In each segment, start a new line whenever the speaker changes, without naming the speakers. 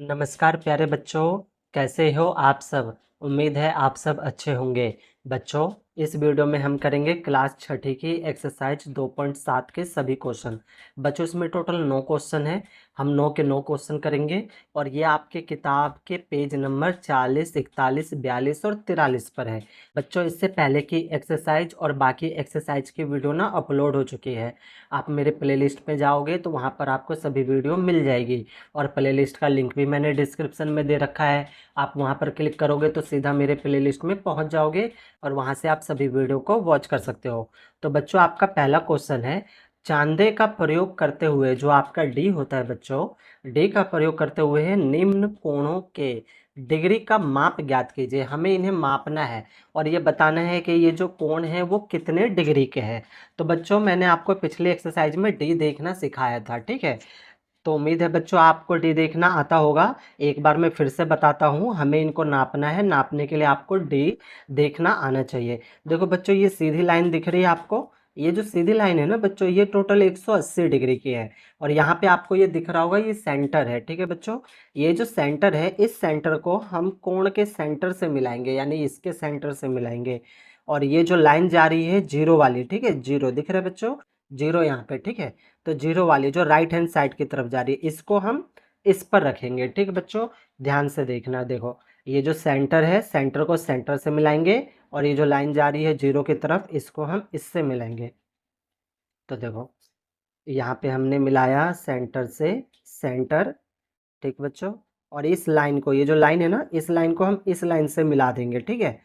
नमस्कार प्यारे बच्चों, कैसे हो आप सब। उम्मीद है आप सब अच्छे होंगे। बच्चों, इस वीडियो में हम करेंगे क्लास छठी की एक्सरसाइज 2.7 के सभी क्वेश्चन। बच्चों, इसमें टोटल 9 क्वेश्चन है। हम 9 के 9 क्वेश्चन करेंगे और ये आपके किताब के पेज नंबर 40, 41, 42 और 43 पर है। बच्चों, इससे पहले की एक्सरसाइज और बाकी एक्सरसाइज की वीडियो ना अपलोड हो चुकी है। आप मेरे प्लेलिस्ट पे जाओगे तो वहाँ पर आपको सभी वीडियो मिल जाएगी और प्लेलिस्ट का लिंक भी मैंने डिस्क्रिप्शन में दे रखा है। आप वहां पर क्लिक करोगे तो सीधा मेरे प्लेलिस्ट में पहुंच जाओगे और वहां से आप सभी वीडियो को वॉच कर सकते हो। तो बच्चों, आपका पहला क्वेश्चन है, चांदे का प्रयोग करते हुए, जो आपका डी होता है बच्चों, डी का प्रयोग करते हुए है निम्न कोणों के डिग्री का माप ज्ञात कीजिए। हमें इन्हें मापना है और ये बताना है कि ये जो कोण है वो कितने डिग्री के हैं। तो बच्चों, मैंने आपको पिछली एक्सरसाइज में डी देखना सिखाया था, ठीक है। तो उम्मीद है बच्चों आपको डी देखना आता होगा। एक बार मैं फिर से बताता हूँ, हमें इनको नापना है। नापने के लिए आपको डी देखना आना चाहिए। देखो बच्चों, ये सीधी लाइन दिख रही है आपको। ये जो सीधी लाइन है ना बच्चों, ये टोटल 180 डिग्री की है। और यहाँ पे आपको ये दिख रहा होगा, ये सेंटर है, ठीक है बच्चों। ये जो सेंटर है, इस सेंटर को हम कोण के सेंटर से मिलाएंगे, यानी इसके सेंटर से मिलाएंगे। और ये जो लाइन जा रही है जीरो वाली, ठीक है, जीरो दिख रहा है बच्चों, जीरो यहाँ पे, ठीक है। तो जीरो वाली जो राइट हैंड साइड की तरफ जा रही है, इसको हम इस पर रखेंगे, ठीक है बच्चों। ध्यान से देखना, देखो ये जो सेंटर है, सेंटर को सेंटर से मिलाएंगे और ये जो लाइन जा रही है जीरो की तरफ, इसको हम इससे मिलाएंगे। तो देखो यहाँ पे हमने मिलाया सेंटर से सेंटर, ठीक बच्चों। और इस लाइन को, ये जो लाइन है ना, इस लाइन को हम इस लाइन से मिला देंगे, ठीक है।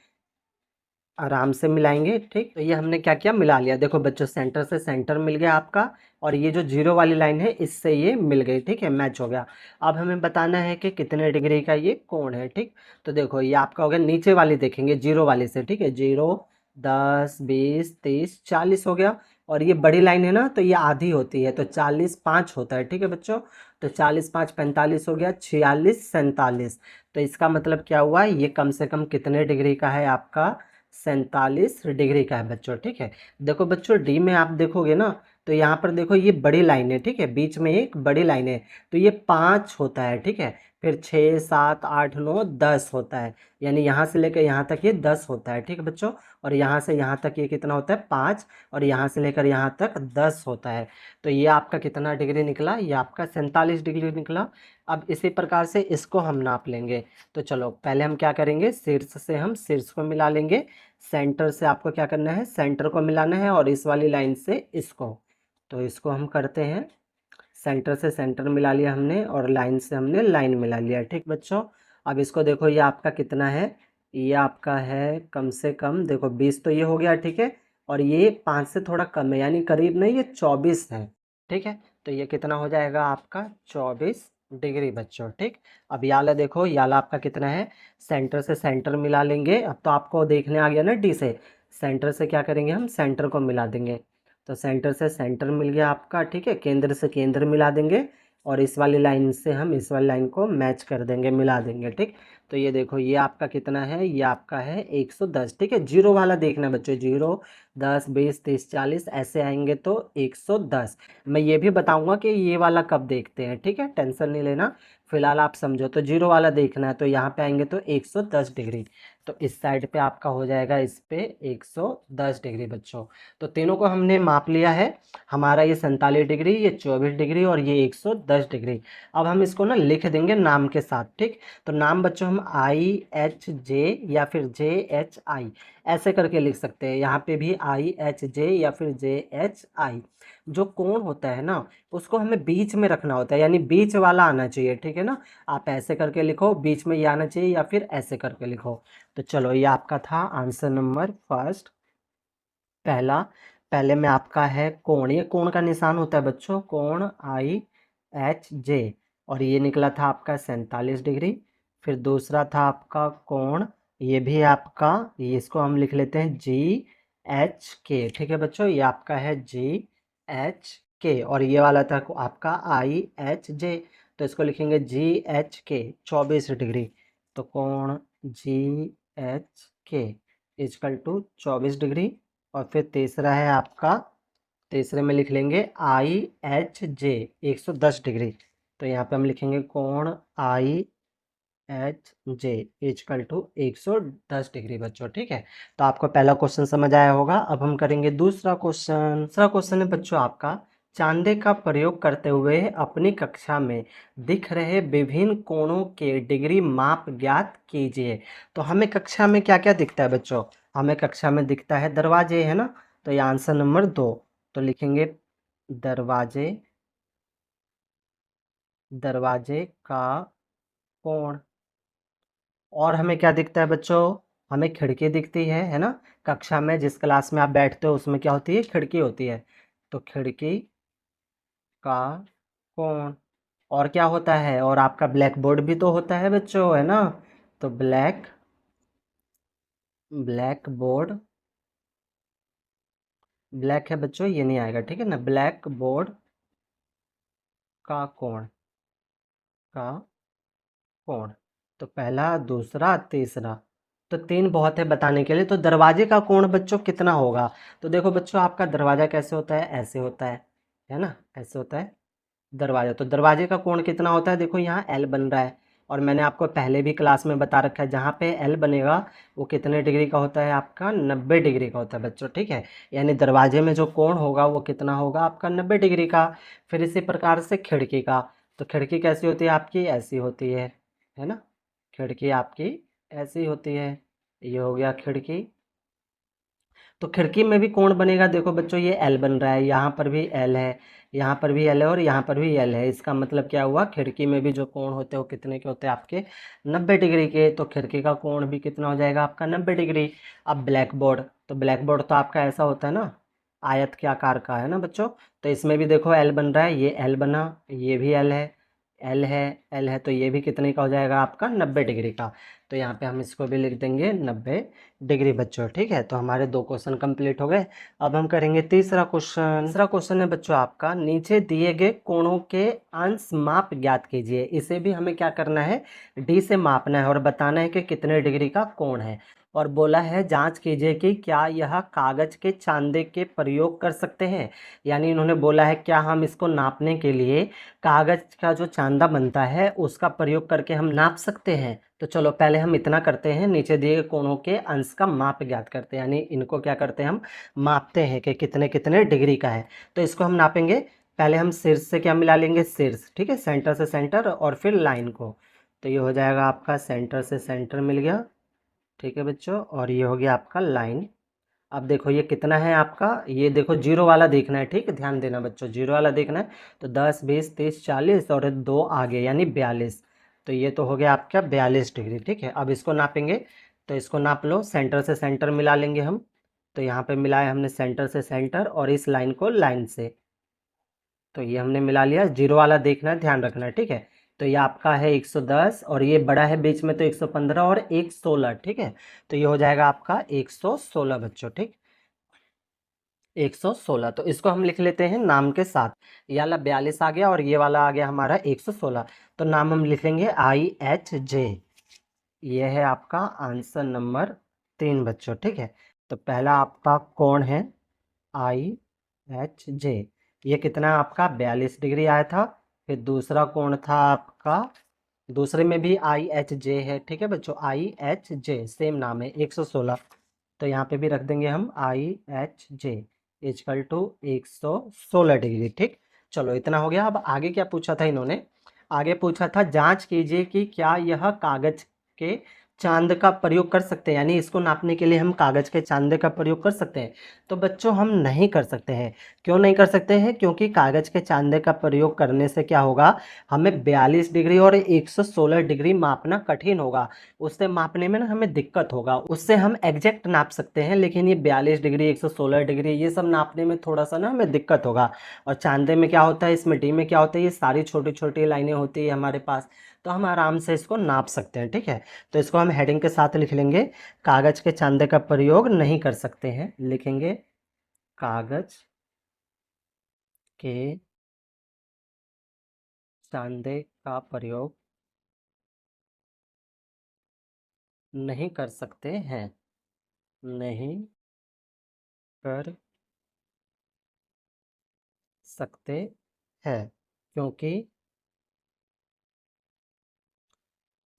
आराम से मिलाएंगे, ठीक। तो ये हमने क्या किया, मिला लिया। देखो बच्चों, सेंटर से सेंटर मिल गया आपका और ये जो जीरो वाली लाइन है इससे ये मिल गई, ठीक है, मैच हो गया। अब हमें बताना है कि कितने डिग्री का ये कोण है, ठीक। तो देखो ये आपका हो गया, नीचे वाली देखेंगे जीरो वाली से, ठीक है। जीरो, 10, 20, 30, 40 हो गया। और ये बड़ी लाइन है ना, तो ये आधी होती है, तो 40 5 होता है, ठीक है बच्चों। तो 40 5 45 हो गया, 46 47। तो इसका मतलब क्या हुआ, ये कम से कम कितने डिग्री का है आपका, 47 डिग्री का है बच्चों, ठीक है। देखो बच्चों, डी में आप देखोगे ना, तो यहाँ पर देखो ये बड़ी लाइन है, ठीक है, बीच में एक बड़ी लाइन है, तो ये 5 होता है, ठीक है। फिर 6 7 8 9 10 होता है, यानी यहाँ से लेकर यहाँ तक ये 10 होता है, ठीक है बच्चों। और यहाँ से यहाँ तक ये कितना होता है, 5। और यहाँ से लेकर यहाँ तक 10 होता है। तो ये आपका कितना डिग्री निकला, ये आपका 47 डिग्री निकला। अब इसी प्रकार से इसको हम नाप लेंगे। तो चलो पहले हम क्या करेंगे, शीर्ष से हम शीर्ष को मिला लेंगे। सेंटर से आपको क्या करना है, सेंटर को मिलाना है और इस वाली लाइन से इसको। तो इसको हम करते हैं, सेंटर से सेंटर मिला लिया हमने और लाइन से हमने लाइन मिला लिया, ठीक बच्चों। अब इसको देखो, ये आपका कितना है, ये आपका है कम से कम, देखो 20 तो ये हो गया, ठीक है। और ये 5 से थोड़ा कम है, यानी करीब नहीं, ये 24 है, ठीक है। तो ये कितना हो जाएगा आपका, 24 डिग्री बच्चों, ठीक। अब याला देखो, याला आपका कितना है, सेंटर से सेंटर मिला लेंगे। अब तो आपको देखने आ गया ना, डी से सेंटर से क्या करेंगे, हम सेंटर को मिला देंगे। तो सेंटर से सेंटर मिल गया आपका, ठीक है। केंद्र से केंद्र मिला देंगे और इस वाली लाइन से हम इस वाली लाइन को मैच कर देंगे, मिला देंगे, ठीक। तो ये देखो, ये आपका कितना है, ये आपका है 110, ठीक है। जीरो वाला देखना बच्चों, जीरो 10 20 30 40 ऐसे आएंगे तो 110। मैं ये भी बताऊंगा कि ये वाला कब देखते हैं, ठीक है, टेंशन नहीं लेना। फिलहाल आप समझो, तो जीरो वाला देखना है, तो यहाँ पे आएंगे तो 110 डिग्री। तो इस साइड पे आपका हो जाएगा, इस पे 110 डिग्री बच्चों। तो तीनों को हमने माप लिया है। हमारा ये 47 डिग्री, ये 24 डिग्री और ये 110 डिग्री। अब हम इसको ना लिख देंगे नाम के साथ, ठीक। तो नाम बच्चों हम IHJ या फिर JHI ऐसे करके लिख सकते हैं। यहाँ पे भी IHJ या फिर JHI। जो कोण होता है ना, उसको हमें बीच में रखना होता है, यानी बीच वाला आना चाहिए, ठीक है ना। आप ऐसे करके लिखो, बीच में ये आना चाहिए, या फिर ऐसे करके लिखो। तो चलो, ये आपका था आंसर नंबर फर्स्ट, पहला। पहले में आपका है कोण, ये कोण का निशान होता है बच्चों, कोण IHJ। और ये निकला था आपका 47 डिग्री। फिर दूसरा था आपका कोण, ये भी आपका, ये इसको हम लिख लेते हैं GHK, ठीक है बच्चों, ये आपका है GHK। और ये वाला था आपका IHJ, तो इसको लिखेंगे GHK, 24 डिग्री। तो कोण GHK इजकल टू 24 डिग्री। और फिर तीसरा है आपका, तीसरे में लिख लेंगे IHJ, 110 डिग्री। तो यहाँ पे हम लिखेंगे कोण I H J is equal to 110 degree बच्चों। ठीक है, तो आपको पहला क्वेश्चन समझ आया होगा। अब हम करेंगे दूसरा क्वेश्चन। दूसरा क्वेश्चन है बच्चों आपका, चांदे का प्रयोग करते हुए अपनी कक्षा में दिख रहे विभिन्न कोणों के डिग्री माप ज्ञात कीजिए। तो हमें कक्षा में क्या क्या दिखता है बच्चों? हमें कक्षा में दिखता है दरवाजे, है ना। तो ये आंसर नंबर 2। तो लिखेंगे दरवाजे, दरवाजे का कोण। और हमें क्या दिखता है बच्चों? हमें खिड़की दिखती है ना। कक्षा में जिस क्लास में आप बैठते हो उसमें क्या होती है? खिड़की होती है। तो खिड़की का कोण। और क्या होता है? और आपका ब्लैक बोर्ड भी तो होता है बच्चों, है ना। तो ब्लैक बोर्ड, ब्लैक है बच्चों, ये नहीं आएगा, ठीक है ना। ब्लैक बोर्ड का कोण, का कोण। तो पहला, दूसरा, तीसरा। तो 3 बहुत है बताने के लिए। तो दरवाजे का कोण बच्चों कितना होगा? तो देखो बच्चों, आपका दरवाजा कैसे होता है? ऐसे होता है ना, ऐसे होता है दरवाजा। तो दरवाजे का कोण कितना होता है? देखो यहाँ एल बन रहा है, और मैंने आपको पहले भी क्लास में बता रखा है, जहाँ पे एल बनेगा वो कितने डिग्री का होता है? आपका 90 डिग्री का होता है बच्चों। ठीक है, यानी दरवाजे में जो कोण होगा वो कितना होगा? आपका 90 डिग्री का। फिर इसी प्रकार से खिड़की का। तो खिड़की कैसी होती है आपकी? ऐसी होती है ना। खिड़की आपकी ऐसी होती है। ये हो गया खिड़की। तो खिड़की में भी कोण बनेगा। देखो बच्चों, ये एल बन रहा है, यहाँ पर भी एल है, यहाँ पर भी एल है, और यहाँ पर भी एल है। इसका मतलब क्या हुआ? खिड़की में भी जो कोण होते हैं वो कितने के होते हैं? आपके 90 डिग्री के। तो खिड़की का कोण भी कितना हो जाएगा? आपका 90 डिग्री। अब ब्लैक बोर्ड, तो ब्लैक बोर्ड तो आपका ऐसा होता है ना, आयत के आकार का, है ना बच्चों। तो इसमें भी देखो एल बन रहा है, ये एल बना, ये भी एल है, एल है, एल है। तो ये भी कितने का हो जाएगा? आपका 90 डिग्री का। तो यहाँ पे हम इसको भी लिख देंगे 90 डिग्री बच्चों। ठीक है, तो हमारे 2 क्वेश्चन कंप्लीट हो गए। अब हम करेंगे तीसरा क्वेश्चन। तीसरा क्वेश्चन है बच्चों आपका, नीचे दिए गए कोणों के अंश माप ज्ञात कीजिए। इसे भी हमें क्या करना है? डी से मापना है और बताना है कि कितने डिग्री का कोण है। और बोला है जांच कीजिए कि क्या यह कागज के चांदे के प्रयोग कर सकते हैं। यानी इन्होंने बोला है क्या हम इसको नापने के लिए कागज का जो चांदा बनता है उसका प्रयोग करके हम नाप सकते हैं। तो चलो पहले हम इतना करते हैं, नीचे दिए गए कोणों के अंश का माप ज्ञात करते हैं, यानी इनको क्या करते हैं? हम मापते हैं कि कितने कितने डिग्री का है। तो इसको हम नापेंगे। पहले हम शीर्ष से क्या मिला लेंगे? शीर्ष, ठीक है, सेंटर से सेंटर, और फिर लाइन को। तो ये हो जाएगा आपका सेंटर से सेंटर मिल गया, ठीक है बच्चों, और ये हो गया आपका लाइन। अब देखो ये कितना है आपका? ये देखो जीरो वाला देखना है, ठीक है, ध्यान देना बच्चों, जीरो वाला देखना है। तो 10, 20, 30, 40 और 2 आगे यानी 42। तो ये तो हो गया आपका 42 डिग्री। ठीक है, अब इसको नापेंगे। तो इसको नाप लो, सेंटर से सेंटर मिला लेंगे हम। तो यहाँ पे मिलाया हमने सेंटर से सेंटर, और इस लाइन को लाइन से। तो ये हमने मिला लिया। जीरो वाला देखना है, ध्यान रखना है, ठीक है। तो ये आपका है 110, और ये बड़ा है बीच में, तो 115 और 116, ठीक है। तो ये हो जाएगा आपका 116 बच्चों, ठीक, 116। तो इसको हम लिख लेते हैं नाम के साथ। ये वाला 42 आ गया और ये वाला आ गया हमारा 116। तो नाम हम लिखेंगे IHJ। ये है आपका आंसर नंबर 3 बच्चों। ठीक है, तो पहला आपका कौन है? IHJ। ये कितना आपका 42 डिग्री आया था। फिर दूसरा कौन था आपका? दूसरे में भी IHJ है, ठीक है बच्चों, IHJ सेम नाम है, 116। तो यहाँ पे भी रख देंगे हम IHJ इजकल टू 116 डिग्री। ठीक, चलो इतना हो गया। अब आगे क्या पूछा था इन्होंने? आगे पूछा था जांच कीजिए कि क्या यह कागज के चांद का प्रयोग कर सकते हैं, यानी इसको नापने के लिए हम कागज के चांदे का प्रयोग कर सकते हैं। तो बच्चों हम नहीं कर सकते हैं। क्यों नहीं कर सकते हैं? क्योंकि कागज के चांदे का प्रयोग करने से क्या होगा, हमें 42 डिग्री और 116 डिग्री मापना कठिन होगा। उससे मापने में ना हमें दिक्कत होगा। उससे हम एग्जैक्ट नाप सकते हैं, लेकिन ये 42 डिग्री, 116 डिग्री, ये सब नापने में थोड़ा सा ना हमें दिक्कत होगा। और चांदे में क्या होता है, इस मिट्टी में क्या होता है, ये सारी छोटी छोटी लाइनें होती है हमारे पास। तो हम आराम से इसको नाप सकते हैं, ठीक है। तो इसको हम हेडिंग के साथ लिख लेंगे, कागज के चांदे का प्रयोग नहीं कर सकते हैं। लिखेंगे कागज के चांदे का प्रयोग नहीं कर सकते हैं, नहीं कर सकते हैं, क्योंकि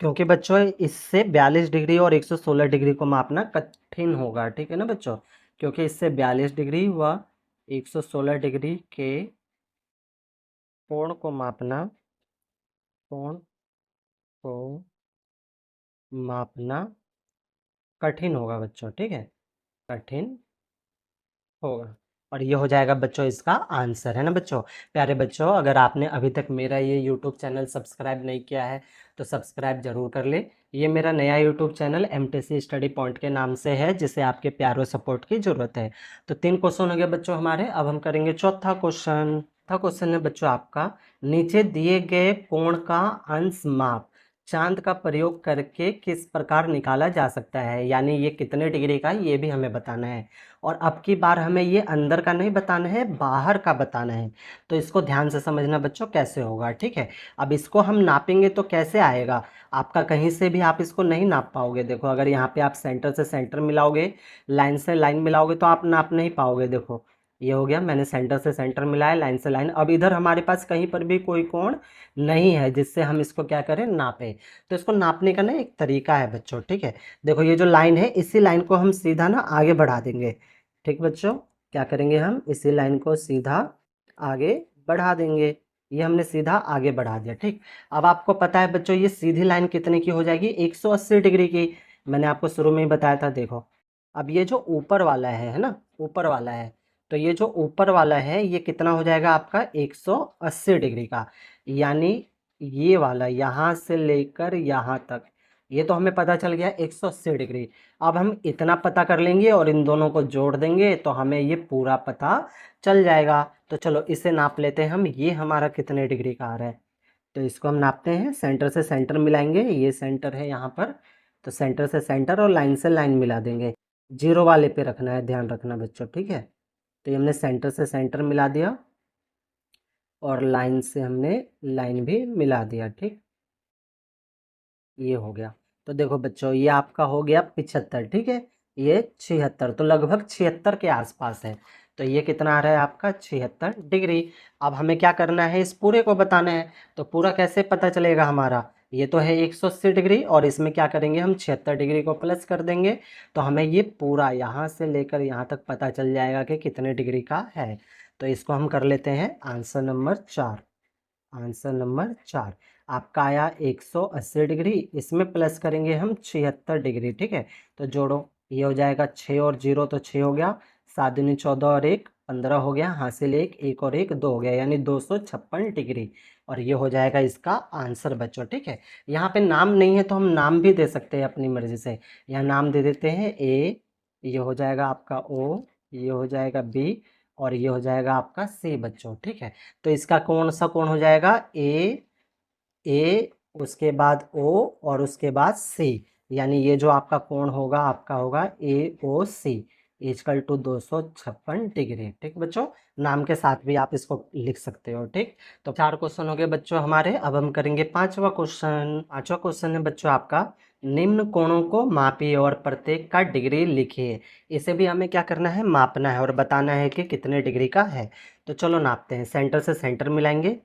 क्योंकि बच्चों इससे 42 डिग्री और 116 डिग्री को मापना कठिन होगा, ठीक है ना बच्चों। क्योंकि इससे 42 डिग्री व 116 डिग्री के कोण को मापना, कोण को मापना कठिन होगा बच्चों, ठीक है, कठिन होगा। और ये हो जाएगा बच्चों इसका आंसर, है ना बच्चों। प्यारे बच्चों, अगर आपने अभी तक मेरा ये यूट्यूब चैनल सब्सक्राइब नहीं किया है तो सब्सक्राइब जरूर कर ले। ये मेरा नया YouTube channel MTC study point के नाम से है, जिसे आपके प्यार और सपोर्ट की ज़रूरत है। तो 3 क्वेश्चन हो गए बच्चों हमारे। अब हम करेंगे चौथा क्वेश्चन। चौथा क्वेश्चन है बच्चों आपका, नीचे दिए गए कोण का अंश माप चांद का प्रयोग करके किस प्रकार निकाला जा सकता है। यानी ये कितने डिग्री का, ये भी हमें बताना है। और अब की बार हमें ये अंदर का नहीं बताना है, बाहर का बताना है। तो इसको ध्यान से समझना बच्चों कैसे होगा, ठीक है। अब इसको हम नापेंगे तो कैसे आएगा, आपका कहीं से भी आप इसको नहीं नाप पाओगे। देखो अगर यहाँ पे आप सेंटर से सेंटर मिलाओगे, लाइन से लाइन मिलाओगे तो आप नाप नहीं पाओगे। देखो ये हो गया, मैंने सेंटर से सेंटर मिलाया, लाइन से लाइन। अब इधर हमारे पास कहीं पर भी कोई कोण नहीं है जिससे हम इसको क्या करें, नापें। तो इसको नापने का ना एक तरीका है बच्चों, ठीक है। देखो ये जो लाइन है, इसी लाइन को हम सीधा ना आगे बढ़ा देंगे, ठीक बच्चों। क्या करेंगे, हम इसी लाइन को सीधा आगे बढ़ा देंगे। ये हमने सीधा आगे बढ़ा दिया, ठीक। अब आपको पता है बच्चों ये सीधी लाइन कितने की हो जाएगी, 180 डिग्री की। मैंने आपको शुरू में ही बताया था। देखो अब ये जो ऊपर वाला है ना, ऊपर वाला है, तो ये जो ऊपर वाला है ये कितना हो जाएगा आपका, 180 डिग्री का। यानी ये वाला यहाँ से लेकर यहाँ तक, ये तो हमें पता चल गया 180 डिग्री। अब हम इतना पता कर लेंगे और इन दोनों को जोड़ देंगे तो हमें ये पूरा पता चल जाएगा। तो चलो इसे नाप लेते हैं हम, ये हमारा कितने डिग्री का आ रहा है। तो इसको हम नापते हैं, सेंटर से सेंटर मिलाएंगे, ये सेंटर है यहाँ पर। तो सेंटर से सेंटर और लाइन से लाइन मिला देंगे। जीरो वाले पे रखना है, ध्यान रखना बच्चों, ठीक है। तो ये हमने सेंटर से सेंटर मिला दिया और लाइन से हमने लाइन भी मिला दिया, ठीक। ये हो गया। तो देखो बच्चों ये आपका हो गया 75, ठीक है। ये 76, तो लगभग 76 के आसपास है। तो ये कितना आ रहा है आपका, 76 डिग्री। अब हमें क्या करना है, इस पूरे को बताना है। तो पूरा कैसे पता चलेगा हमारा, ये तो है 180 डिग्री और इसमें क्या करेंगे हम, 76 डिग्री को प्लस कर देंगे। तो हमें ये पूरा यहाँ से लेकर यहाँ तक पता चल जाएगा कि कितने डिग्री का है। तो इसको हम कर लेते हैं आंसर नंबर 4। आंसर नंबर 4 आपका आया 180 डिग्री, इसमें प्लस करेंगे हम 76 डिग्री, ठीक है। तो जोड़ो, ये हो जाएगा 6 और 0 तो 6 हो गया, 7 दूनी 14 और 1 15 हो गया, हासिल 1 1 और 1 2 हो गया, यानी 256 डिग्री। और ये हो जाएगा इसका आंसर बच्चों, ठीक है। यहाँ पे नाम नहीं है तो हम नाम भी दे सकते हैं अपनी मर्जी से। यहाँ नाम दे देते हैं ए, ये हो जाएगा आपका ओ, ये हो जाएगा बी और ये हो जाएगा आपका सी बच्चों, ठीक है। तो इसका कौन सा कोण हो जाएगा, ए, ए उसके बाद ओ और उसके बाद सी। यानी ये जो आपका कोण होगा आपका होगा ए ओ सी इजकल टू 256 डिग्री, ठीक बच्चों। नाम के साथ भी आप इसको लिख सकते हो, ठीक। तो 4 क्वेश्चन हो गए बच्चों हमारे। अब हम करेंगे 5वां क्वेश्चन। 5वां क्वेश्चन है बच्चों आपका, निम्न कोणों को मापिए और प्रत्येक का डिग्री लिखिए। इसे भी हमें क्या करना है, मापना है और बताना है कि कितने डिग्री का है। तो चलो नापते हैं, सेंटर से सेंटर मिलाएंगे,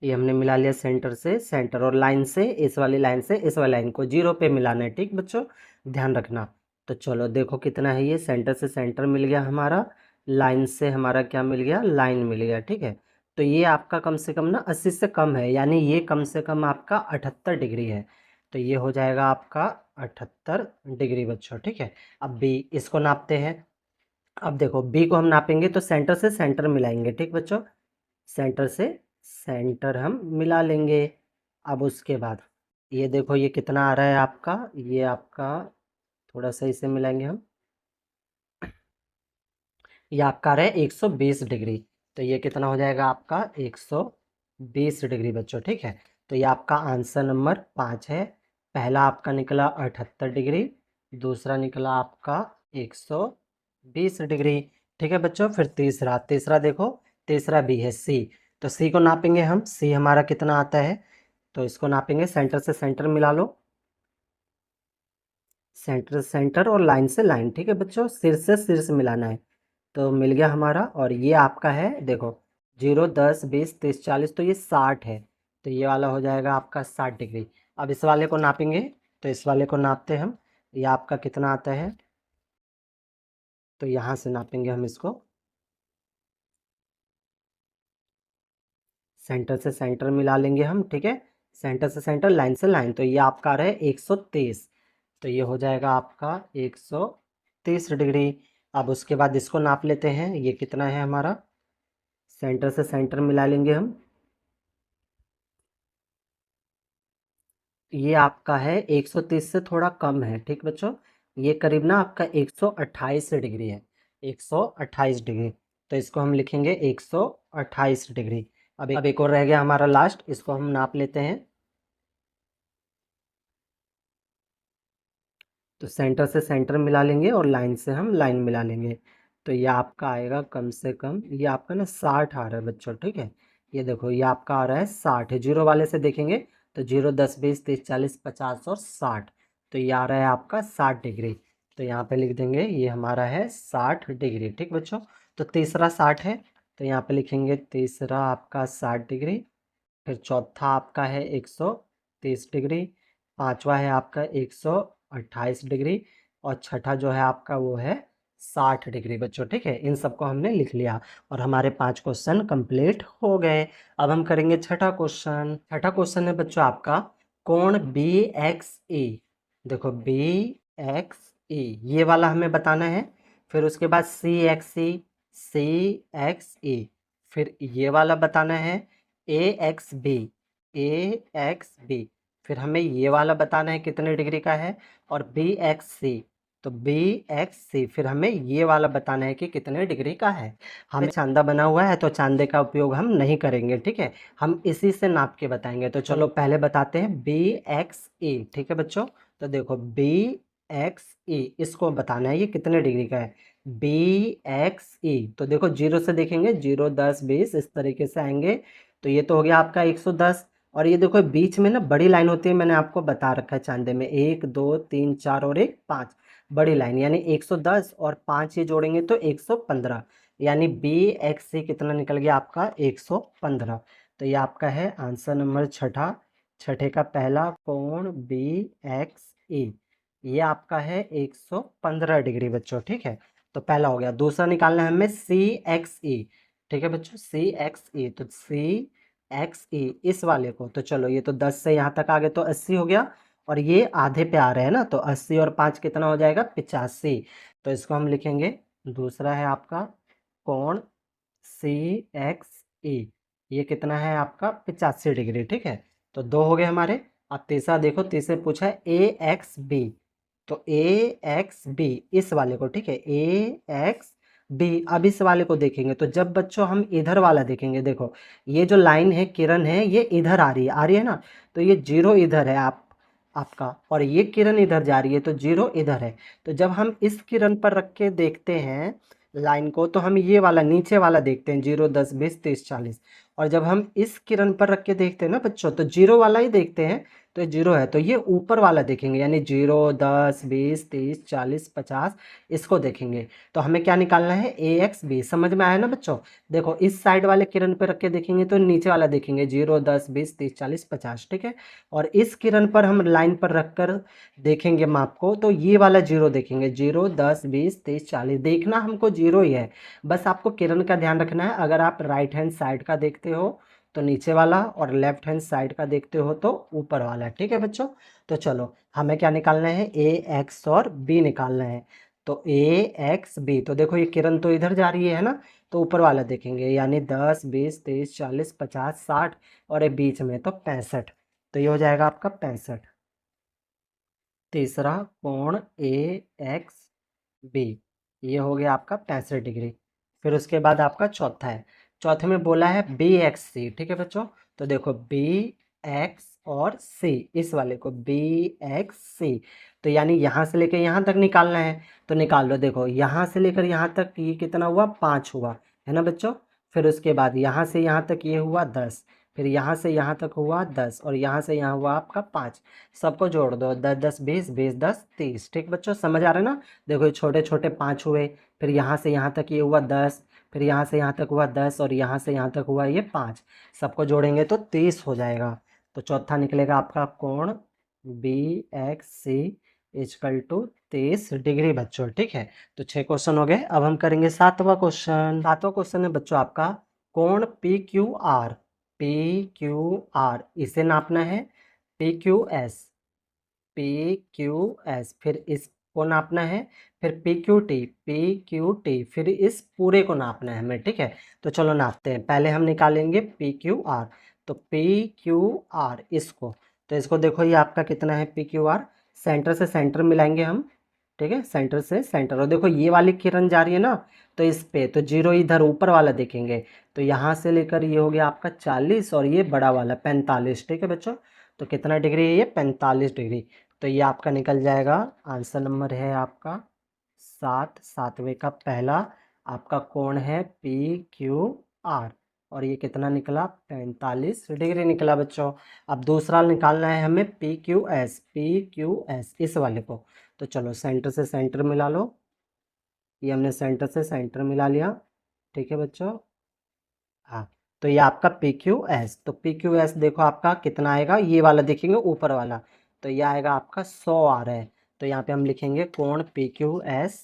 ये हमने मिला लिया सेंटर से सेंटर, और लाइन से इस वाली लाइन से इस वाली लाइन को 0 पे मिलाना है, ठीक बच्चों, ध्यान रखना। तो चलो देखो कितना है, ये सेंटर से सेंटर मिल गया हमारा, लाइन से हमारा क्या मिल गया, लाइन मिल गया, ठीक है। तो ये आपका कम से कम ना 80 से कम है, यानी ये कम से कम आपका 78 डिग्री है। तो ये हो जाएगा आपका 78 डिग्री बच्चों, ठीक है। अब बी, इसको नापते हैं। अब देखो बी को हम नापेंगे तो सेंटर से सेंटर मिलाएंगे, ठीक बच्चों, सेंटर से सेंटर हम मिला लेंगे। अब उसके बाद ये देखो ये कितना आ रहा है आपका, ये आपका थोड़ा सा इसे मिलाएंगे हम, ये आपका आ रहा है 120 डिग्री। तो ये कितना हो जाएगा आपका 120 डिग्री बच्चों, ठीक है। तो ये आपका आंसर नंबर 5 है। पहला आपका निकला 78 डिग्री, दूसरा निकला आपका 120 डिग्री, ठीक है बच्चों। फिर तीसरा, तीसरा देखो, तीसरा भी है सी। तो सी को नापेंगे हम, सी हमारा कितना आता है, तो इसको नापेंगे, सेंटर से सेंटर मिला लो, सेंटर से सेंटर और लाइन से लाइन, ठीक है बच्चों, सिर से सिर से मिलाना है। तो मिल गया हमारा, और ये आपका है देखो 0 10 20 30 40, तो ये 60 है। तो ये वाला हो जाएगा आपका 60 डिग्री। अब इस वाले को नापेंगे, तो इस वाले को नापते हम। ये आपका कितना आता है, तो यहाँ से नापेंगे हम इसको, सेंटर से सेंटर मिला लेंगे हम, ठीक है। सेंटर से सेंटर, लाइन से लाइन, तो ये आपका आ रहा है 123। तो ये हो जाएगा आपका 130 डिग्री। अब उसके बाद इसको नाप लेते हैं, ये कितना है हमारा, सेंटर से सेंटर मिला लेंगे हम। ये आपका है 130 से थोड़ा कम है, ठीक बच्चों। ये करीब ना आपका 128 डिग्री है, 128 डिग्री। तो इसको हम लिखेंगे 128 डिग्री। अब एक और रह गया हमारा लास्ट, इसको हम नाप लेते हैं। तो सेंटर से सेंटर मिला लेंगे और लाइन से हम लाइन मिला लेंगे। तो ये आपका आएगा कम से कम, ये आपका ना 60 आ रहा है बच्चों, ठीक है। ये देखो ये आपका आ रहा है 60 है, जीरो वाले से देखेंगे तो 0, 10, 20, 30, 40, 50 और 60। तो ये आ रहा है आपका 60 डिग्री। तो यहाँ पे लिख देंगे ये हमारा है 60 डिग्री, ठीक बच्चों। तो तीसरा 60 है, तो यहाँ पे लिखेंगे तीसरा आपका 60 डिग्री। फिर चौथा आपका है 130 डिग्री, पांचवा है आपका 128 डिग्री, और छठा जो है आपका वो है 60 डिग्री बच्चों, ठीक है। इन सबको हमने लिख लिया और हमारे 5 क्वेश्चन कंप्लीट हो गए। अब हम करेंगे छठा क्वेश्चन। छठा क्वेश्चन है बच्चों आपका, कोण बी एक्स ई। देखो बी एक्स ई ये वाला हमें बताना है। फिर उसके बाद सी एक्स ई, सी एक्स ई, फिर ये वाला बताना है ए एक्स बी, ए एक्स बी। फिर हमें ये वाला बताना है कितने डिग्री का है, और बी एक्स सी। तो बी एक्स सी, फिर हमें ये वाला बताना है कि कितने डिग्री का है। हमें चांदा बना हुआ है तो चांदे का उपयोग हम नहीं करेंगे, ठीक है। हम इसी से नाप के बताएंगे। तो चलो पहले बताते हैं बी एक्स ई, ठीक है बच्चों। तो देखो बी एक्स ई, इसको बताना है ये कितने डिग्री का है, बी एक्स ई। तो देखो जीरो से देखेंगे, 0, 10, 20 इस तरीके से आएंगे। तो ये तो हो गया आपका 110। और ये देखो बीच में ना बड़ी लाइन होती है, मैंने आपको बता रखा है चांदे में, 1, 2, 3, 4 और 1, 5 बड़ी लाइन, यानी 110 और 5 ये जोड़ेंगे तो 115। यानी बी एक्स सी कितना निकल गया आपका 115। तो ये आपका है आंसर नंबर छठा, छठे का पहला कोण बी एक्स ई, ये आपका है 115 डिग्री बच्चों, ठीक है। तो पहला हो गया। दूसरा निकालना है हमें सी एक्स ई, ठीक है बच्चों, सी एक्स ई। तो सी एक्स ई इस वाले को, तो चलो ये तो 10 से यहाँ तक आ गए तो 80 हो गया, और ये आधे पे आ रहे हैं ना, तो 80 और 5 कितना हो जाएगा 85। तो इसको हम लिखेंगे, दूसरा है आपका कोण सी एक्स ई, ये कितना है आपका 85 डिग्री, ठीक है। तो दो हो गए हमारे। अब तीसरा देखो, तीसरे पूछा है ए एक्स बी। तो ए एक्स बी इस वाले को, ठीक है, ए एक्स बी। अब इस वाले को देखेंगे तो जब बच्चों हम इधर वाला देखेंगे, देखो ये जो लाइन है किरण है ये इधर आ रही है ना, तो ये जीरो इधर है आपका, और ये किरण इधर जा रही है तो जीरो इधर है। तो जब हम इस किरण पर रख के देखते हैं लाइन को, तो हम ये वाला नीचे वाला देखते हैं, 0, 10, 20, 30, 40। और जब हम इस किरण पर रख के देखते हैं ना बच्चों, तो जीरो वाला ही देखते हैं, तो जीरो है तो ये ऊपर वाला देखेंगे, यानी 0, 10, 20, 30, 40, 50 इसको देखेंगे। तो हमें क्या निकालना है, ए एक्स बी। समझ में आया ना बच्चों। देखो इस साइड वाले किरण पे रख के देखेंगे तो नीचे वाला देखेंगे, 0, 10, 20, 30, 40, 50, ठीक है। और इस किरण पर हम लाइन पर रख कर देखेंगे माप को, तो ये वाला जीरो देखेंगे, 0, 10, 20, 30, 40 देखना हमको जीरो ही है। बस आपको किरण का ध्यान रखना है, अगर आप राइट हैंड साइड का देखते हो तो नीचे वाला, और लेफ्ट हैंड साइड का देखते हो तो ऊपर वाला, ठीक है बच्चों। तो चलो हमें क्या निकालना है, ए एक्स और बी निकालना है। तो ए एक्स बी, तो देखो ये किरण तो इधर जा रही है ना, तो ऊपर वाला देखेंगे, यानी 10, 20, 30, 40, 50, 60, और ये बीच में तो 65। तो ये हो जाएगा आपका 65। तीसरा कोण ए एक्स बी, ये हो गया आपका 65 डिग्री। फिर उसके बाद आपका चौथा है, चौथे में बोला है बी एक्स सी, ठीक है बच्चों। तो देखो बी एक्स और सी, इस वाले को बी एक्स सी। तो यानी यहाँ से लेकर यहाँ तक निकालना है, तो निकाल लो। देखो यहाँ से लेकर यहाँ तक ये कितना हुआ, 5 हुआ है ना बच्चों। फिर उसके बाद यहाँ से यहाँ तक ये हुआ 10, फिर यहाँ से यहाँ तक हुआ 10, और यहाँ से यहाँ हुआ आपका 5। सबको जोड़ दो, 10, 10, 20, 20, 10, 30, ठीक बच्चों, समझ आ रहा है ना। देखो ये छोटे छोटे 5 हुए, फिर यहाँ से यहाँ तक ये हुआ 10, फिर यहाँ से यहाँ तक हुआ 10, और यहाँ से यहाँ तक हुआ ये 5। सबको जोड़ेंगे तो 30 हो जाएगा। तो चौथा निकलेगा आपका कोण BXC इक्वल टू 30 डिग्री बच्चों। ठीक है, तो 6 क्वेश्चन हो गए। अब हम करेंगे 7वां क्वेश्चन। 7वां क्वेश्चन है बच्चों आपका, कोण PQR, PQR इसे नापना है, PQS, PQS फिर इसको नापना है, फिर PQT, PQT फिर इस पूरे को नापना है हमें। ठीक है, तो चलो नापते हैं। पहले हम निकालेंगे PQR, तो PQR इसको, तो इसको देखो ये आपका कितना है PQR, सेंटर से सेंटर मिलाएंगे हम। ठीक है, सेंटर से सेंटर, और देखो ये वाली किरण जा रही है ना, तो इस पे तो जीरो इधर ऊपर वाला देखेंगे, तो यहाँ से लेकर ये हो गया आपका 40 और ये बड़ा वाला 45। ठीक है बच्चों, तो कितना डिग्री है ये, 45 डिग्री। तो ये आपका निकल जाएगा, आंसर नंबर है आपका 7। 7वें का पहला आपका कोण है PQR, और ये कितना निकला, 45 डिग्री निकला बच्चों। अब दूसरा निकालना है हमें PQS, PQS इस वाले को, तो चलो सेंटर से सेंटर मिला लो, ये हमने सेंटर से सेंटर मिला लिया। ठीक है बच्चों, हाँ, तो ये आपका PQS, तो PQS देखो आपका कितना आएगा, ये वाला देखेंगे ऊपर वाला, तो ये आएगा आपका 100 आ रहा है। तो यहाँ पे हम लिखेंगे कोण PQS,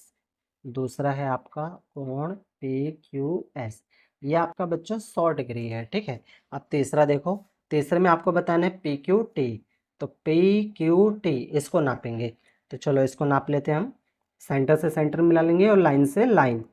दूसरा है आपका कोण PQS, ये आपका बच्चों 100 डिग्री है। ठीक है, अब तीसरा देखो, तीसरे में आपको बताना है PQT, तो PQT इसको नापेंगे, तो चलो इसको नाप लेते हैं हम। सेंटर से सेंटर मिला लेंगे और लाइन से लाइन,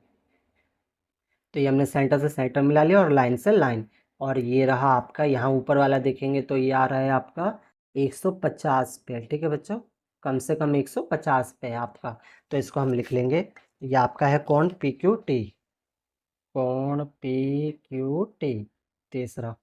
तो ये हमने सेंटर से सेंटर मिला लिया और लाइन से लाइन, और ये रहा आपका, यहाँ ऊपर वाला देखेंगे तो ये आ रहा है आपका 150 पे। ठीक है बच्चों, कम से कम 150 पे है आपका, तो इसको हम लिख लेंगे, ये आपका है कोण PQT, कोण PQT तीसरा,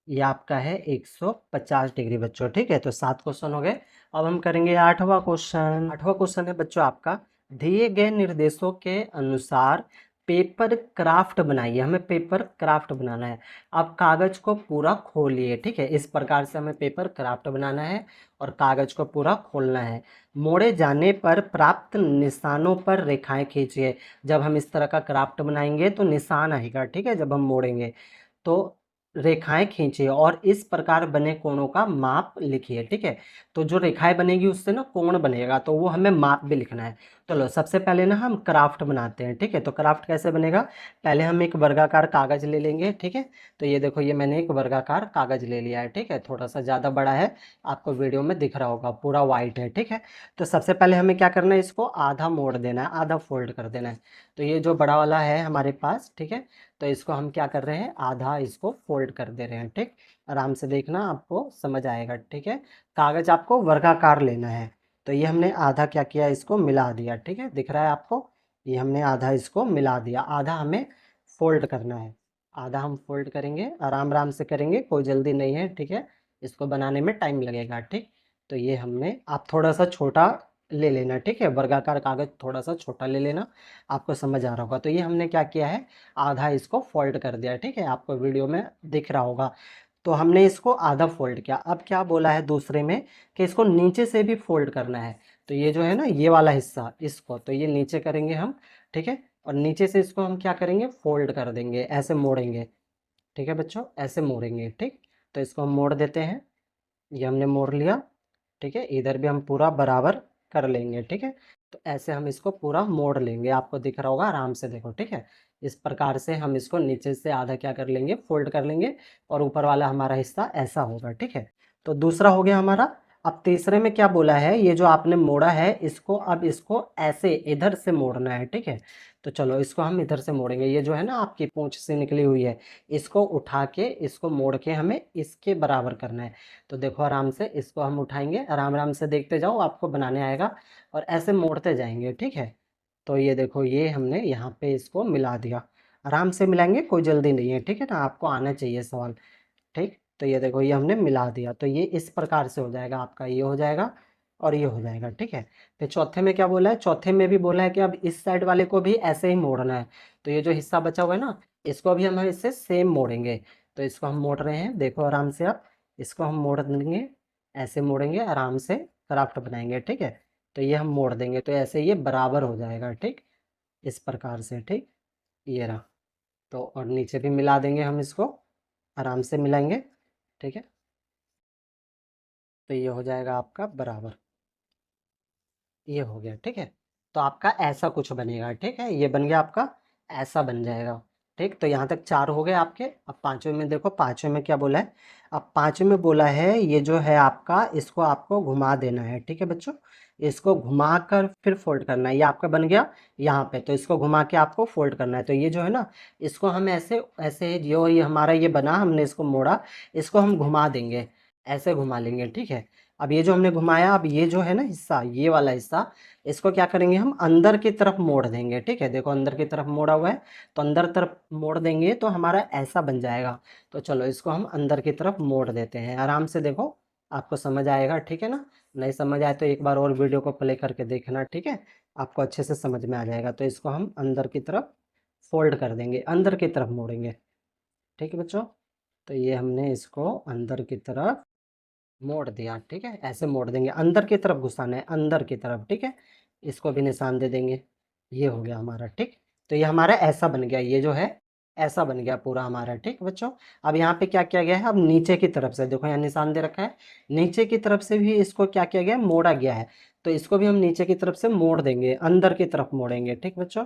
ये आपका है 150 डिग्री बच्चों। ठीक है, तो 7 क्वेश्चन हो गए। अब हम करेंगे 8वां क्वेश्चन। 8वां क्वेश्चन है बच्चों आपका, दिए गए निर्देशों के अनुसार पेपर क्राफ्ट बनाइए। हमें पेपर क्राफ्ट बनाना है। अब कागज को पूरा खोलिए। ठीक है, इस प्रकार से हमें पेपर क्राफ्ट बनाना है और कागज को पूरा खोलना है। मोड़े जाने पर प्राप्त निशानों पर रेखाएं खींचिए। जब हम इस तरह का क्राफ्ट बनाएंगे तो निशान आएगा। ठीक है, जब हम मोड़ेंगे तो रेखाएं खींचिए और इस प्रकार बने कोणों का माप लिखिए। ठीक है, तो जो रेखाएं बनेगी उससे ना कोण बनेगा, तो वो हमें माप भी लिखना है। चलो सबसे पहले ना हम क्राफ्ट बनाते हैं। ठीक है, तो क्राफ्ट कैसे बनेगा, पहले हम एक वर्गाकार कागज ले लेंगे। ठीक है, तो ये देखो ये मैंने एक वर्गाकार कागज ले लिया है। ठीक है, थोड़ा सा ज़्यादा बड़ा है, आपको वीडियो में दिख रहा होगा, पूरा वाइट है। ठीक है, तो सबसे पहले हमें क्या करना है, इसको आधा मोड़ देना है, आधा फोल्ड कर देना है। तो ये जो बड़ा वाला है हमारे पास, ठीक है, तो इसको हम क्या कर रहे हैं, आधा इसको फोल्ड कर दे रहे हैं। ठीक, आराम से देखना, आपको समझ आएगा। ठीक है, कागज आपको वर्गाकार लेना है, तो ये हमने आधा क्या किया, इसको मिला दिया। ठीक है, दिख रहा है आपको, ये हमने आधा इसको मिला दिया, आधा हमें फोल्ड करना है। आधा हम फोल्ड करेंगे, आराम आराम से करेंगे, कोई जल्दी नहीं है। ठीक है, इसको बनाने में टाइम लगेगा। ठीक, तो ये हमने, आप थोड़ा सा छोटा ले लेना। ठीक है, वर्गाकार कागज थोड़ा सा छोटा ले लेना, आपको समझ आ रहा होगा। तो ये हमने क्या किया है, आधा इसको फोल्ड कर दिया। ठीक है, आपको वीडियो में दिख रहा होगा, तो हमने इसको आधा फोल्ड किया। अब क्या बोला है दूसरे में, कि इसको नीचे से भी फोल्ड करना है। तो ये जो है ना, ये वाला हिस्सा, इसको तो ये नीचे करेंगे हम। ठीक है, और नीचे से इसको हम क्या करेंगे, फोल्ड कर देंगे, ऐसे मोड़ेंगे। ठीक है बच्चों, ऐसे मोड़ेंगे। ठीक, तो इसको हम मोड़ देते हैं, ये हमने मोड़ लिया। ठीक है, इधर भी हम पूरा बराबर कर लेंगे। ठीक है, तो ऐसे हम इसको पूरा मोड़ लेंगे, आपको दिख रहा होगा, आराम से देखो। ठीक है, इस प्रकार से हम इसको नीचे से आधा क्या कर लेंगे, फोल्ड कर लेंगे, और ऊपर वाला हमारा हिस्सा ऐसा होगा। ठीक है, तो दूसरा हो गया हमारा। अब तीसरे में क्या बोला है, ये जो आपने मोड़ा है इसको, अब इसको ऐसे इधर से मोड़ना है। ठीक है, तो चलो इसको हम इधर से मोड़ेंगे। ये जो है ना आपकी पूंछ से निकली हुई है, इसको उठा के, इसको मोड़ के हमें इसके बराबर करना है। तो देखो आराम से इसको हम उठाएंगे, आराम आराम से देखते जाओ, आपको बनाने आएगा, और ऐसे मोड़ते जाएंगे। ठीक है, तो ये देखो ये हमने यहाँ पे इसको मिला दिया, आराम से मिलाएंगे, कोई जल्दी नहीं है। ठीक है ना, आपको आना चाहिए सवाल। ठीक, तो ये देखो ये हमने मिला दिया, तो ये इस प्रकार से हो जाएगा आपका, ये हो जाएगा और ये हो जाएगा। ठीक है, फिर चौथे में क्या बोला है, चौथे में भी बोला है कि अब इस साइड वाले को भी ऐसे ही मोड़ना है। तो ये जो हिस्सा बचा हुआ है ना, इसको भी हम इससे सेम मोड़ेंगे। तो इसको हम मोड़ रहे हैं, देखो आराम से आप, इसको हम मोड़ देंगे, ऐसे मोड़ेंगे, आराम से क्राफ्ट बनाएंगे। ठीक है, तो ये हम मोड़ देंगे, तो ऐसे ये बराबर हो जाएगा। ठीक, इस प्रकार से। ठीक, ये रहा, तो और नीचे भी मिला देंगे हम इसको, आराम से मिलाएंगे। ठीक है, तो ये हो जाएगा आपका बराबर, ये हो गया। ठीक है, तो आपका ऐसा कुछ बनेगा। ठीक है, ये बन गया आपका, ऐसा बन जाएगा। ठीक, तो यहाँ तक 4 हो गए आपके। अब पांचवें में देखो, पांचवें में क्या बोला है। अब पांचवें में बोला है ये जो है आपका, इसको आपको घुमा देना है। ठीक है बच्चों, इसको घुमा कर फिर फोल्ड करना है। ये आपका बन गया यहाँ पे, तो इसको घुमा के आपको फोल्ड करना है। तो ये जो है ना, इसको हम ऐसे ऐसे, जो ये हमारा ये बना, हमने इसको मोड़ा, इसको हम घुमा देंगे, ऐसे घुमा लेंगे। ठीक है, अब ये जो हमने घुमाया, अब ये जो है ना हिस्सा, ये वाला हिस्सा, इसको क्या करेंगे हम अंदर की तरफ मोड़ देंगे। ठीक है, देखो अंदर की तरफ मोड़ा हुआ है, तो अंदर तरफ मोड़ देंगे तो हमारा ऐसा बन जाएगा। तो चलो इसको हम अंदर की तरफ मोड़ देते हैं, आराम से देखो, आपको समझ आएगा। ठीक है ना, नहीं समझ आए तो एक बार और वीडियो को प्ले करके देखना। ठीक है, आपको अच्छे से समझ में आ जाएगा। तो इसको हम अंदर की तरफ फोल्ड कर देंगे, अंदर की तरफ मोड़ेंगे। ठीक है बच्चों, तो ये हमने इसको अंदर की तरफ मोड़ दिया। ठीक है, ऐसे मोड़ देंगे, अंदर की तरफ घुसाना है, अंदर की तरफ। ठीक है, इसको भी निशान दे देंगे, ये हो गया हमारा। ठीक, तो ये हमारा ऐसा बन गया, ये जो है ऐसा बन गया पूरा हमारा। ठीक बच्चों, अब यहाँ पे क्या किया गया है, अब नीचे की तरफ से देखो, यहाँ निशान दे रखा है, नीचे की तरफ से भी इसको क्या किया गया है, मोड़ा गया है। तो इसको भी हम नीचे की तरफ से मोड़ देंगे, अंदर की तरफ मोड़ेंगे। ठीक बच्चों,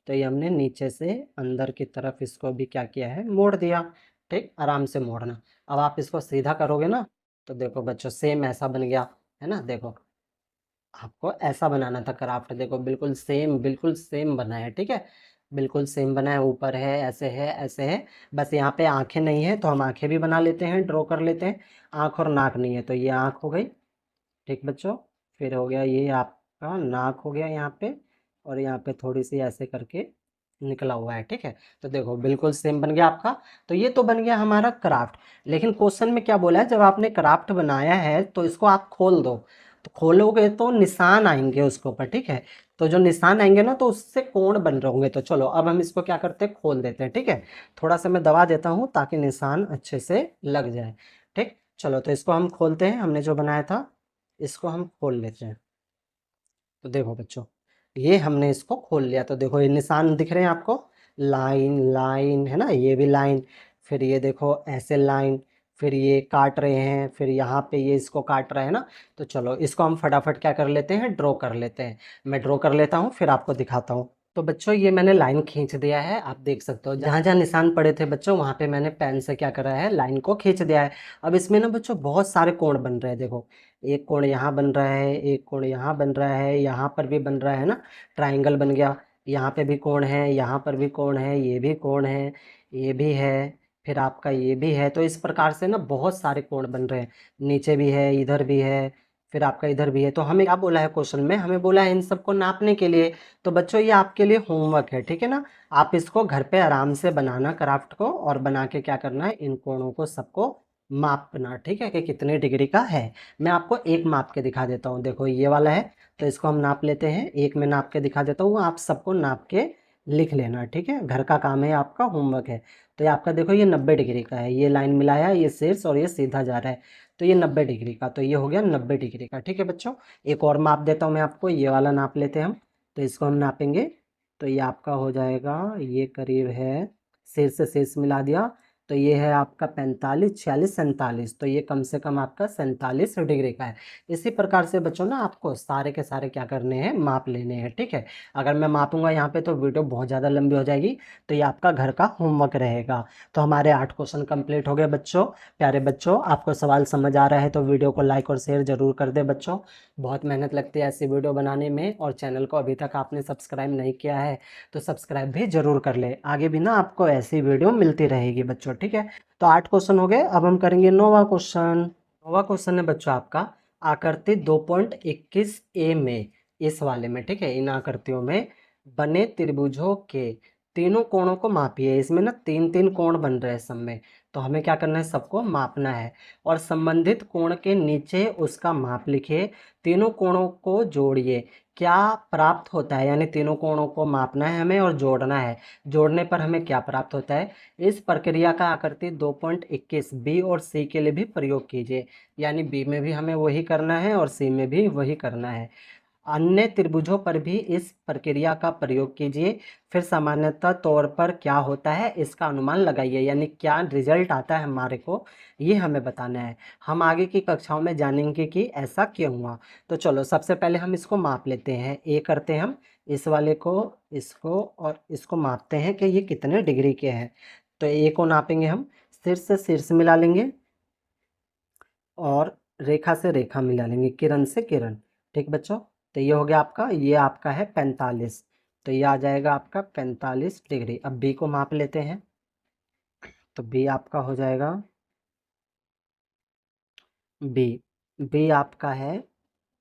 तो ये हमने नीचे से अंदर की तरफ इसको भी क्या किया है, मोड़ दिया। ठीक, आराम से मोड़ना। अब आप इसको सीधा करोगे ना, तो देखो बच्चों सेम ऐसा बन गया है ना। देखो आपको ऐसा बनाना था क्राफ्ट, देखो बिल्कुल सेम, बिल्कुल सेम बना है। ठीक है, बिल्कुल सेम बना है, ऊपर है, ऐसे है, ऐसे है। बस यहाँ पे आंखें नहीं है, तो हम आंखें भी बना लेते हैं, ड्रॉ कर लेते हैं। आंख और नाक नहीं है, तो ये आंख हो गई। ठीक बच्चों, फिर हो गया ये आपका नाक हो गया यहाँ पे, और यहाँ पे थोड़ी सी ऐसे करके निकला हुआ है। ठीक है, तो देखो बिल्कुल सेम बन गया आपका। तो ये तो बन गया हमारा क्राफ्ट। लेकिन क्वेश्चन में क्या बोला है, जब आपने क्राफ्ट बनाया है तो इसको आप खोल दो, तो खोलोगे तो निशान आएंगे उसके ऊपर। ठीक है, तो जो निशान आएंगे ना, तो उससे कोण बन रहे होंगे। तो चलो अब हम इसको क्या करते हैं, खोल देते हैं। ठीक है, थोड़ा सा मैं दबा देता हूँ ताकि निशान अच्छे से लग जाए। ठीक, चलो तो इसको हम खोलते हैं, हमने जो बनाया था इसको हम खोल लेते हैं। तो देखो बच्चों, ये हमने इसको खोल लिया, तो देखो ये निशान दिख रहे हैं आपको, लाइन लाइन है ना, ये भी लाइन, फिर ये देखो ऐसे लाइन, फिर ये काट रहे हैं, फिर यहाँ पे ये इसको काट रहा है ना। तो चलो इसको हम फटाफट क्या कर लेते हैं, ड्रॉ कर लेते हैं। मैं ड्रॉ कर लेता हूँ, फिर आपको दिखाता हूँ। तो बच्चों ये मैंने लाइन खींच दिया है, आप देख सकते हो जहाँ जहाँ निशान पड़े थे बच्चों, वहाँ पे मैंने पेन से क्या करा है, लाइन को खींच दिया है। अब इसमें ना बच्चों बहुत सारे कोण बन रहे हैं, देखो एक कोण यहाँ बन रहा है, एक कोण यहाँ बन रहा है, यहाँ पर भी बन रहा है ना, ट्राइंगल बन गया। यहाँ पे भी कोण है, यहाँ पर भी कोण है, ये भी कोण है, ये भी है, फिर आपका ये भी है। तो इस प्रकार से ना बहुत सारे कोण बन रहे हैं, नीचे भी है, इधर भी है, फिर आपका इधर भी है। तो हमें क्या बोला है क्वेश्चन में, हमें बोला है इन सबको नापने के लिए। तो बच्चों ये आपके लिए होमवर्क है, ठीक है ना। आप इसको घर पे आराम से बनाना क्राफ्ट को, और बना के क्या करना है, इन कोणों को सबको मापना। ठीक है, कि कितने डिग्री का है। मैं आपको एक माप के दिखा देता हूँ, देखो ये वाला है, तो इसको हम नाप लेते हैं। एक में नाप के दिखा देता हूँ, आप सबको नाप के लिख लेना। ठीक है, घर का काम है, आपका होमवर्क है। तो ये आपका देखो, ये 90 डिग्री का है, ये लाइन मिलाया, ये शीर्ष और ये सीधा जा रहा है, तो ये 90 डिग्री का, तो ये हो गया 90 डिग्री का। ठीक है बच्चों, एक और माप देता हूँ मैं आपको, ये वाला नाप लेते हैं हम। तो इसको हम नापेंगे, तो ये आपका हो जाएगा, ये करीब है, शीर्ष से शीर्ष मिला दिया, तो ये है आपका 45, 46, 47, तो ये कम से कम आपका 47 डिग्री का है। इसी प्रकार से बच्चों ना आपको सारे के सारे क्या करने हैं, माप लेने हैं। ठीक है, अगर मैं मापूंगा यहाँ पे तो वीडियो बहुत ज़्यादा लंबी हो जाएगी, तो ये आपका घर का होमवर्क रहेगा। तो हमारे 8 क्वेश्चन कंप्लीट हो गए बच्चों। प्यारे बच्चों, आपको सवाल समझ आ रहा है तो वीडियो को लाइक और शेयर जरूर कर दे बच्चों। बहुत मेहनत लगती है ऐसी वीडियो बनाने में, और चैनल को अभी तक आपने सब्सक्राइब नहीं किया है तो सब्सक्राइब भी जरूर कर ले, आगे भी ना आपको ऐसी वीडियो मिलती रहेगी बच्चों। ठीक है, तो 8 क्वेश्चन हो गए, अब हम करेंगे 9वां क्वेश्चन। 9वां क्वेश्चन है बच्चों आपका, आकृति 2.21 ए में, इस वाले में। ठीक है, इन आकृतियों में बने त्रिभुजों के तीनों कोणों को मापिए। इसमें ना तीन तीन कोण बन रहे हैं सब में, तो हमें क्या करना है, सबको मापना है। और संबंधित कोण के नीचे उसका माप लिखिए, तीनों कोणों को जोड़िए, क्या प्राप्त होता है। यानी तीनों कोणों को मापना है हमें और जोड़ना है, जोड़ने पर हमें क्या प्राप्त होता है। इस प्रक्रिया का आकृति 2.21 बी और सी के लिए भी प्रयोग कीजिए। यानी बी में भी हमें वही करना है और सी में भी वही करना है। अन्य त्रिभुजों पर भी इस प्रक्रिया का प्रयोग कीजिए, फिर सामान्यतः तौर पर क्या होता है इसका अनुमान लगाइए। यानी क्या रिजल्ट आता है हमारे को, ये हमें बताना है। हम आगे की कक्षाओं में जानेंगे कि ऐसा क्यों हुआ। तो चलो सबसे पहले हम इसको माप लेते हैं। ए करते हैं हम, इस वाले को, इसको और इसको मापते हैं कि ये कितने डिग्री के हैं। तो ए को नापेंगे हम, शीर्ष से शीर्ष मिला लेंगे और रेखा से रेखा मिला लेंगे, किरण से किरण। ठीक बच्चों, तो ये हो गया आपका, ये आपका है 45। तो ये आ जाएगा आपका 45 डिग्री। अब बी को माप लेते हैं, तो बी आपका हो जाएगा, बी बी आपका है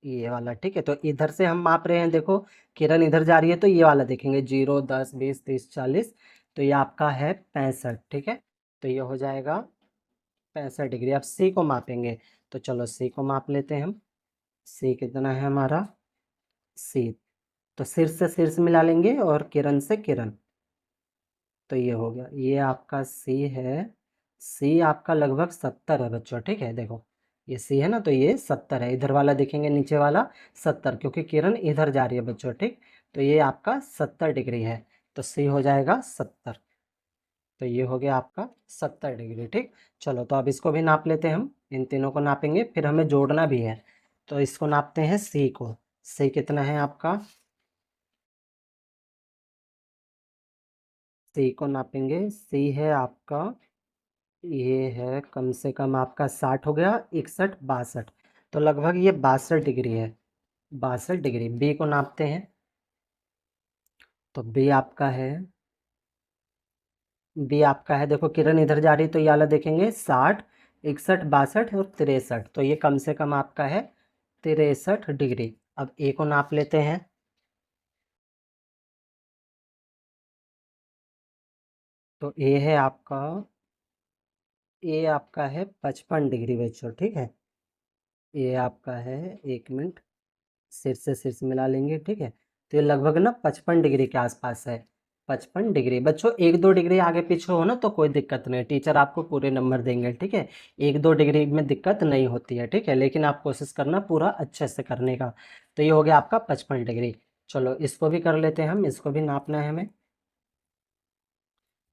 ये वाला। ठीक है, तो इधर से हम माप रहे हैं, देखो किरण इधर जा रही है तो ये वाला देखेंगे, 0 10 20 30 40। तो ये आपका है 65। ठीक है, तो ये हो जाएगा 65 डिग्री। अब सी को मापेंगे, तो चलो सी को माप लेते हैं हम। सी कितना है हमारा, सी, तो शीर्ष से शीर्ष मिला लेंगे और किरण से किरण। तो ये हो गया, ये आपका सी है। सी आपका लगभग 70 है बच्चों। ठीक है, देखो ये सी है ना, तो ये 70 है। इधर वाला देखेंगे नीचे वाला 70, क्योंकि किरण इधर जा रही है बच्चों। ठीक, तो ये आपका 70 डिग्री है। तो सी हो जाएगा 70। तो ये हो गया आपका 70 डिग्री। ठीक, चलो तो अब इसको भी नाप लेते हैं हम। इन तीनों को नापेंगे, फिर हमें जोड़ना भी है। तो इसको नापते हैं सी को। सी कितना है आपका, सी को नापेंगे। सी है आपका, ये है कम से कम आपका 60 हो गया, 61 62। तो लगभग ये 62 डिग्री है, 62 डिग्री। बी को नापते हैं, तो बी आपका है, बी आपका है, देखो किरण इधर जा रही है तो ये वाला देखेंगे 60 61 62 और 63। तो ये कम से कम आपका है 63 डिग्री। अब ए को नाप लेते हैं, तो ए है आपका, ए आपका है 55 डिग्री बच्चों। ठीक है, ये आपका है, 1 मिनट, शीर्ष से शीर्ष मिला लेंगे। ठीक है, तो ये लगभग ना 55 डिग्री के आसपास है। 55 डिग्री बच्चों, 1 2 डिग्री आगे पीछे हो ना तो कोई दिक्कत नहीं, टीचर आपको पूरे नंबर देंगे। ठीक है, 1 2 डिग्री में दिक्कत नहीं होती है। ठीक है, लेकिन आप कोशिश करना पूरा अच्छे से करने का। तो ये हो गया आपका 55 डिग्री। चलो इसको भी कर लेते हैं हम, इसको भी नापना है हमें।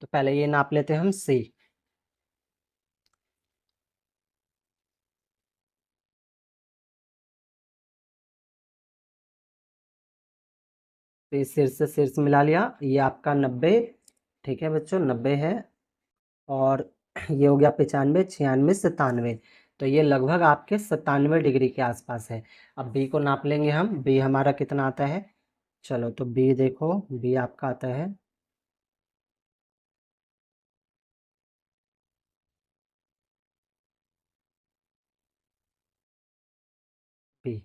तो पहले ये नाप लेते हैं हम सी। तो शीर्ष से शीर्ष मिला लिया, ये आपका 90। ठीक है बच्चों, 90 है। और ये हो गया 95 96 97। तो ये लगभग आपके 97 डिग्री के आसपास है। अब बी को नाप लेंगे हम, बी हमारा कितना आता है। चलो तो बी देखो, बी आपका आता है, बी,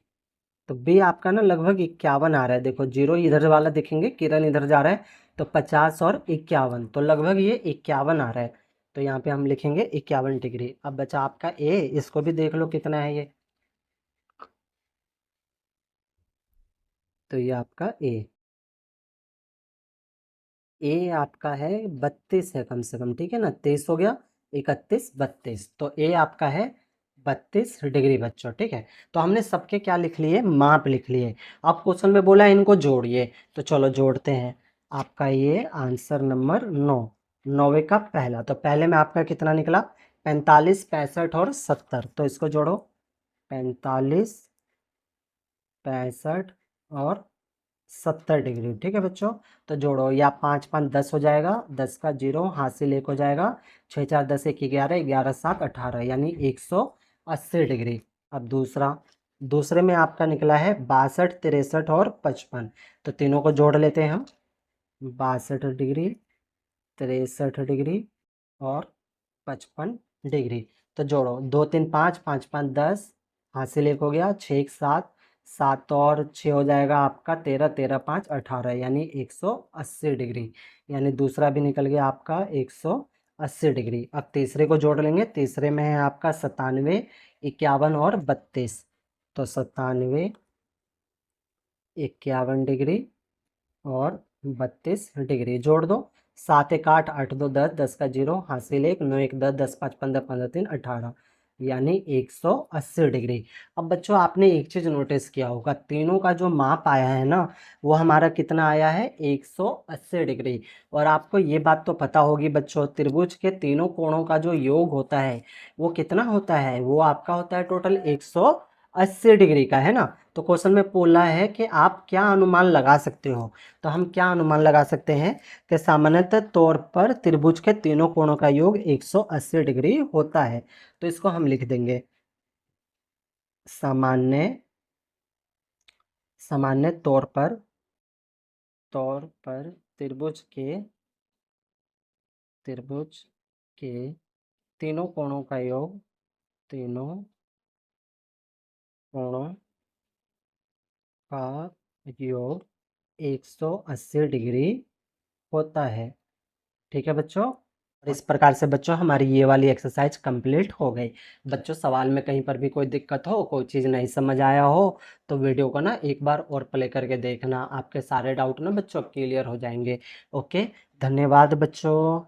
तो बी आपका ना लगभग 51 आ रहा है। देखो जीरो इधर वाला देखेंगे, किरण इधर जा रहा है, तो 50 और 51, तो लगभग ये 51 आ रहा है। तो यहाँ पे हम लिखेंगे 51 डिग्री। अब बचा आपका ए, इसको भी देख लो कितना है ये। तो ये आपका ए आपका है 32 है कम से कम। ठीक है ना, 23 हो गया, 31 32। तो ए आपका है 32 डिग्री बच्चों। ठीक है, तो हमने सबके क्या लिख लिए, माप लिख लिए। अब क्वेश्चन में बोला है इनको जोड़िए, तो चलो जोड़ते हैं। आपका ये आंसर नंबर 9, 9वें का पहला। तो पहले में आपका कितना निकला, 45 65 और 70। तो इसको जोड़ो, 45 65 और 70 डिग्री। ठीक है बच्चों, तो जोड़ो, या 5 5 10 हो जाएगा, 10 का जीरो, हासिल 1 हो जाएगा, 6 4 10 1 11 11 7 18, यानी 180 डिग्री। अब दूसरा, दूसरे में आपका निकला है 62 63 और 55। तो तीनों को जोड़ लेते हैं हम, 62 डिग्री, 63 डिग्री और 55 डिग्री। तो जोड़ो, 2 3 5 5 5 10, हासिल 1 हो गया, 6 1 7 7 और 6 हो जाएगा आपका 13 13 5 18, यानी 180 डिग्री। यानी दूसरा भी निकल गया आपका 180 डिग्री। अब तीसरे को जोड़ लेंगे, तीसरे में है आपका 97 51 और 32। तो 97 51 डिग्री और 32 डिग्री जोड़ दो, 7 1 8 8 2 10 10 का जीरो, हासिल 1 9 1 10 10 5 15 15 3 18। यानी 180 डिग्री। अब बच्चों आपने एक चीज़ नोटिस किया होगा, तीनों का जो माप आया है ना वो हमारा कितना आया है, 180 डिग्री। और आपको ये बात तो पता होगी बच्चों, त्रिभुज के तीनों कोणों का जो योग होता है वो कितना होता है, वो आपका होता है टोटल 180 डिग्री का, है ना। तो क्वेश्चन में बोला है कि आप क्या अनुमान लगा सकते हो, तो हम क्या अनुमान लगा सकते हैं कि सामान्यतः तौर पर त्रिभुज के तीनों कोणों का योग 180 डिग्री होता है। तो इसको हम लिख देंगे सामान्य सामान्य तौर पर त्रिभुज के तीनों कोणों का योग, तीनों कोणों का योग 180 डिग्री होता है। ठीक है बच्चों। और इस प्रकार से बच्चों हमारी ये वाली एक्सरसाइज कंप्लीट हो गई। बच्चों सवाल में कहीं पर भी कोई दिक्कत हो, कोई चीज़ नहीं समझ आया हो, तो वीडियो को ना एक बार और प्ले करके देखना, आपके सारे डाउट ना बच्चों क्लियर हो जाएंगे। ओके, धन्यवाद बच्चों।